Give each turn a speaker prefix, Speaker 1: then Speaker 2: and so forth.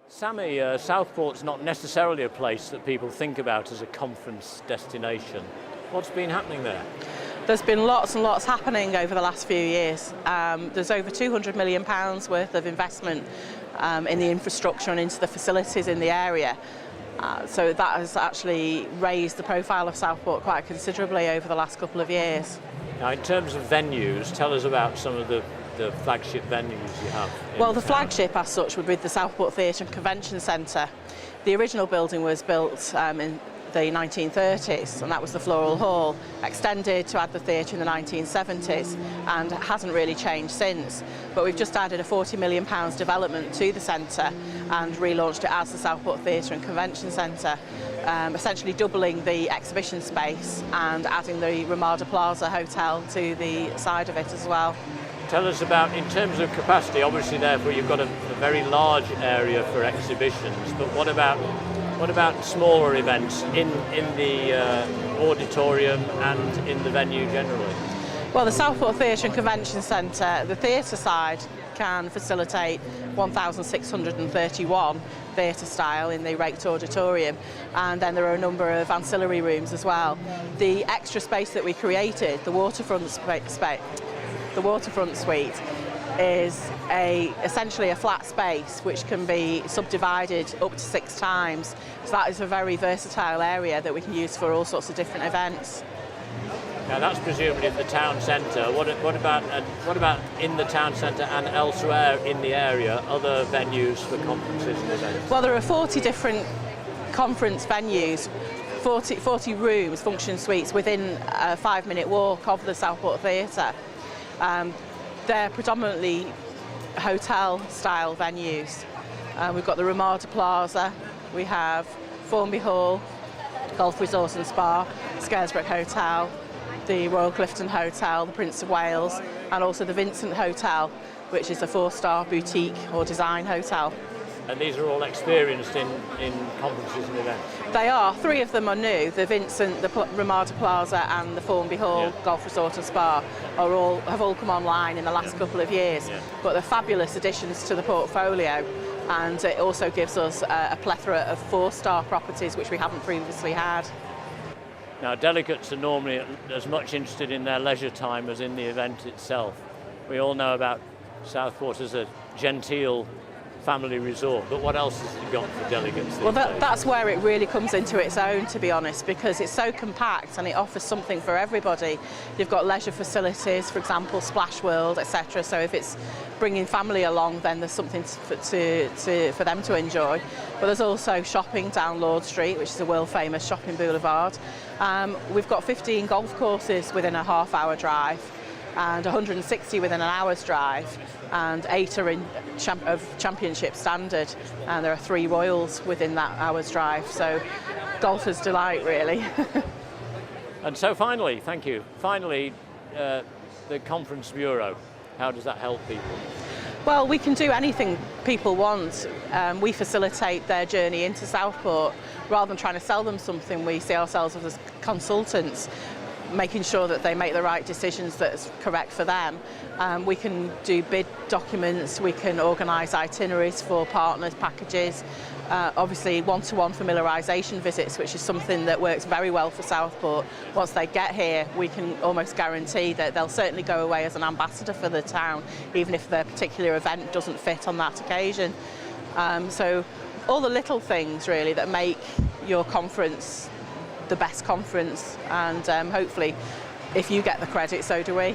Speaker 1: Sammi, Southport's not necessarily a place that people think about as a conference destination. What's been happening there?
Speaker 2: There's been lots and lots happening over the last few years. There's over £200 million worth of investment in the infrastructure and into the facilities in the area. So that has actually raised the profile of Southport quite considerably over the last couple of years.
Speaker 1: Now, in terms of venues, tell us about some of the flagship venues you have.
Speaker 2: Well, the flagship as such would be the Southport Theatre and Convention Centre. The original building was built in the 1930s, and that was the Floral Hall, extended to add the theatre in the 1970s, and hasn't really changed since. But we've just added a £40 million development to the centre and relaunched it as the Southport Theatre and Convention Centre, essentially doubling the exhibition space and adding the Ramada Plaza Hotel to the side of it as well.
Speaker 1: Tell us about, in terms of capacity, obviously therefore you've got a very large area for exhibitions, but what about smaller events in the auditorium and in the venue generally?
Speaker 2: Well, the Southport Theatre and Convention Centre, the theatre side can facilitate 1,631 theatre style in the raked auditorium, and then there are a number of ancillary rooms as well. The extra space that we created, the waterfront suite, is essentially a flat space which can be subdivided up to 6 times. So that is a very versatile area that we can use for all sorts of different events.
Speaker 1: Now that's presumably in the town centre. What about in the town centre and elsewhere in the area, other venues for conferences and events?
Speaker 2: Well, there are 40 different conference venues, 40 rooms, function suites within a 5-minute walk of the Southport Theatre. They're predominantly hotel-style venues. We've got the Ramada Plaza, we have Formby Hall, Golf Resort and Spa, Scarisbrick Hotel, the Royal Clifton Hotel, the Prince of Wales, and also the Vincent Hotel, which is a 4-star boutique or design hotel.
Speaker 1: And these are all experienced in conferences and events?
Speaker 2: They are. 3 of them are new. The Vincent, the Ramada Plaza and the Formby Hall Golf Resort and Spa have all come online in the last couple of years. Yeah. But they're fabulous additions to the portfolio, and it also gives us a plethora of 4-star properties which we haven't previously had.
Speaker 1: Now, delegates are normally as much interested in their leisure time as in the event itself. We all know about Southport as a genteel family resort, but what else has it got for delegates?
Speaker 2: Well, that's where it really comes into its own, to be honest, because it's so compact and it offers something for everybody. You've got leisure facilities, for example, Splash World, etc. So if it's bringing family along, then there's something for them to enjoy. But there's also shopping down Lord Street, which is a world-famous shopping boulevard. We've got 15 golf courses within a half-hour drive, and 160 within an hour's drive, and 8 are of championship standard, and there are 3 Royals within that hour's drive, so golfers' delight really.
Speaker 1: And so finally, thank you, the Conference Bureau, how does that help people?
Speaker 2: Well, we can do anything people want. We facilitate their journey into Southport. Rather than trying to sell them something, we see ourselves as consultants, making sure that they make the right decisions that's correct for them. We can do bid documents, we can organise itineraries for partners, packages, obviously one-to-one familiarisation visits, which is something that works very well for Southport. Once they get here, we can almost guarantee that they'll certainly go away as an ambassador for the town, even if their particular event doesn't fit on that occasion. So all the little things really that make your conference the best conference, and hopefully if you get the credit, so do we.